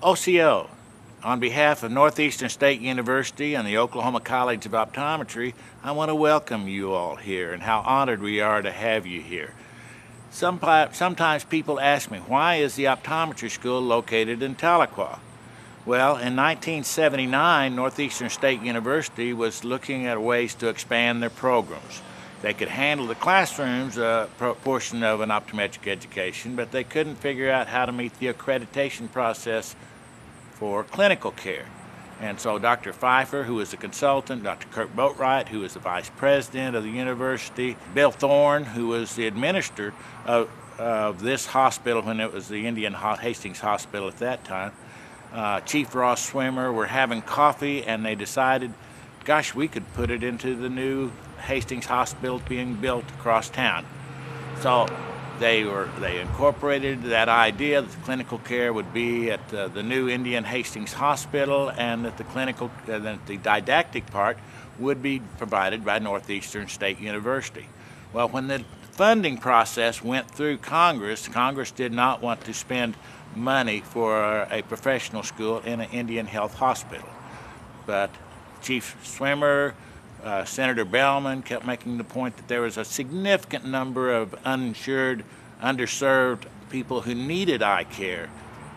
OCO, on behalf of Northeastern State University and the Oklahoma College of Optometry, I want to welcome you all here and how honored we are to have you here. Sometimes people ask me, why is the optometry school located in Tahlequah? Well, in 1979, Northeastern State University was looking at ways to expand their programs. They could handle the classrooms portion of an optometric education, but they couldn't figure out how to meet the accreditation process for clinical care. And so Dr. Pfeiffer, who was a consultant, Dr. Kirk Boatwright, who was the vice president of the university, Bill Thorne, who was the administrator of this hospital when it was the Indian Hastings Hospital at that time, Chief Ross Swimmer, were having coffee, and they decided, gosh, we could put it into the new Hastings Hospital being built across town. So they incorporated that idea that the clinical care would be at the new Indian Hastings Hospital, and that the didactic part would be provided by Northeastern State University. Well, when the funding process went through Congress did not want to spend money for a professional school in an Indian Health Hospital. But Chief Swimmer, Senator Bellman kept making the point that there was a significant number of uninsured, underserved people who needed eye care.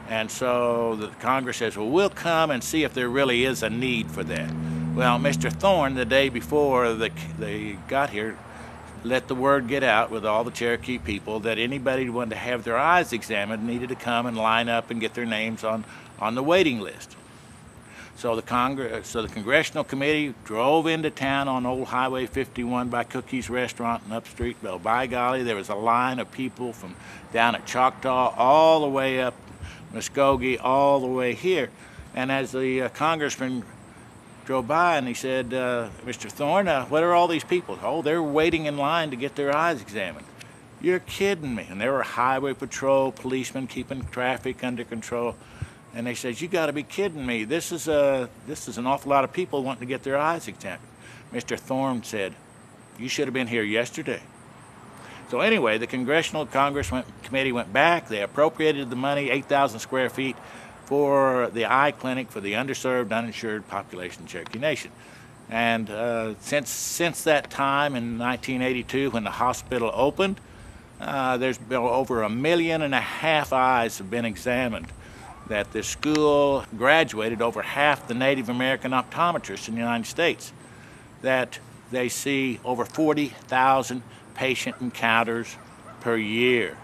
And so the Congress says, well, we'll come and see if there really is a need for that. Well, Mr. Thorne, the day before they got here, let the word get out with all the Cherokee people that anybody who wanted to have their eyes examined needed to come and line up and get their names on the waiting list. So the Congressional Committee drove into town on Old Highway 51 by Cookie's Restaurant and Upstreet. Well, by golly, there was a line of people from down at Choctaw all the way up Muskogee, all the way here. And as the congressman drove by, and he said, Mr. Thorne, what are all these people? Oh, they're waiting in line to get their eyes examined. You're kidding me. And there were highway patrol policemen keeping traffic under control. And they said, you got to be kidding me. This is an awful lot of people wanting to get their eyes examined. Mr. Thorne said, you should have been here yesterday. So anyway, the Congressional Committee went back. They appropriated the money, 8,000 square feet, for the eye clinic for the underserved, uninsured population of Cherokee Nation. And since that time in 1982, when the hospital opened, there's been over 1.5 million eyes have been examined. That the school graduated over half the Native American optometrists in the United States, that they see over 40,000 patient encounters per year.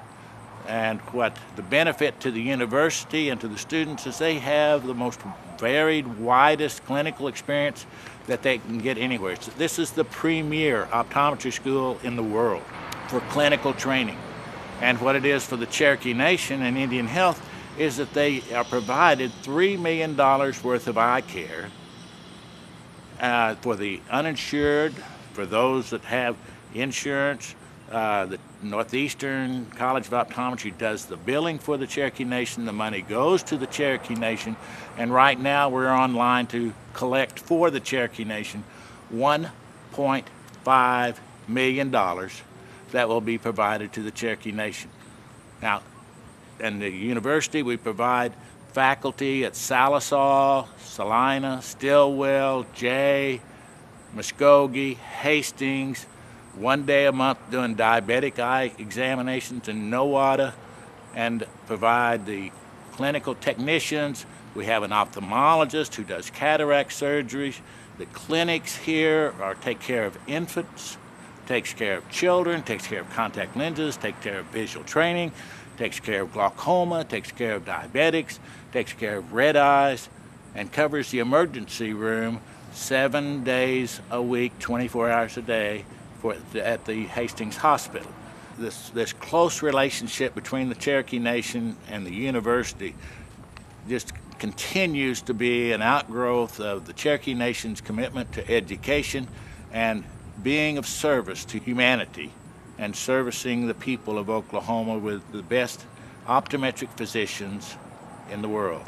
And what the benefit to the university and to the students is they have the most varied, widest clinical experience that they can get anywhere. So this is the premier optometry school in the world for clinical training. And what it is for the Cherokee Nation and Indian Health is that they are provided $3 million worth of eye care for the uninsured, for those that have insurance. The Northeastern College of Optometry does the billing for the Cherokee Nation. The money goes to the Cherokee Nation, and right now we're online to collect for the Cherokee Nation $1.5 million that will be provided to the Cherokee Nation. Now, and the university, we provide faculty at Salisaw, Salina, Stillwell, Jay, Muskogee, Hastings, 1 day a month doing diabetic eye examinations in Nowata, and provide the clinical technicians. We have an ophthalmologist who does cataract surgeries. The clinics here take care of infants, takes care of children, takes care of contact lenses, takes care of visual training, takes care of glaucoma, takes care of diabetics, takes care of red eyes, and covers the emergency room 7 days a week, 24 hours a day at the Hastings Hospital. This close relationship between the Cherokee Nation and the university just continues to be an outgrowth of the Cherokee Nation's commitment to education and being of service to humanity, and servicing the people of Oklahoma with the best optometric physicians in the world.